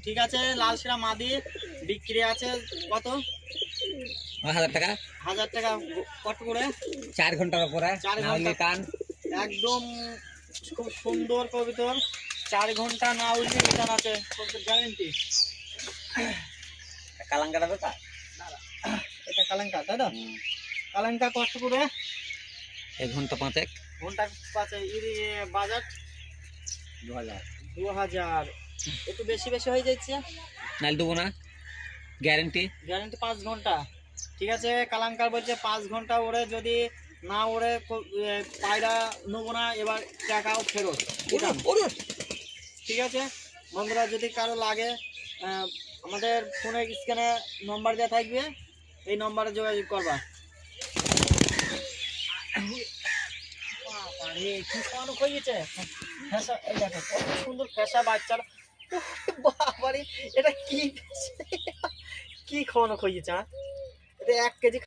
ঠিক আছে, লাল শিরা মাদি বিক্রি আছে কত? 1000 টাকা। 1000 টাকা কত করে? 4 ঘন্টার উপরে 4 না হলে ঘন্টা কান। একদম খুব সুন্দর কবিতর, 4 ঘন্টা না উঠলে রিটার্ন আছে, গ্যারেন্টি। কালাঙ্কাটা তো তাই। এটা কালাঙ্কা তাই তো? কালাঙ্কা কত করে? 1 ঘন্টা 5 ঘন্টা পাঁচে বাজার 2000। 2000 একটু বেশি বেশি হয়ে যাচ্ছে। নাইলে দেবো না, গ্যারেন্টি। গ্যারেন্টি 5 ঘন্টা। ঠিক আছে, কালাঙ্কার বলছে 5 ঘন্টা ওরে যদি না ওরে পায়রা নেবো না, এবার টাকাও ফেরত। ঠিক আছে বন্ধুরা, যদি কারো লাগে আমাদের ফোনে স্ক্যানে নম্বর দেওয়া থাকবে, এই নম্বরে যোগাযোগ করবা। বাবারে কি খাওয়ানো হয়েছে, ফ্যাসা, এই দেখো কত সুন্দর ফ্যাসা বাচ্চারা। বাবারে এটা কি কি খাওয়ানো হয়েছে? এটা 1 কেজি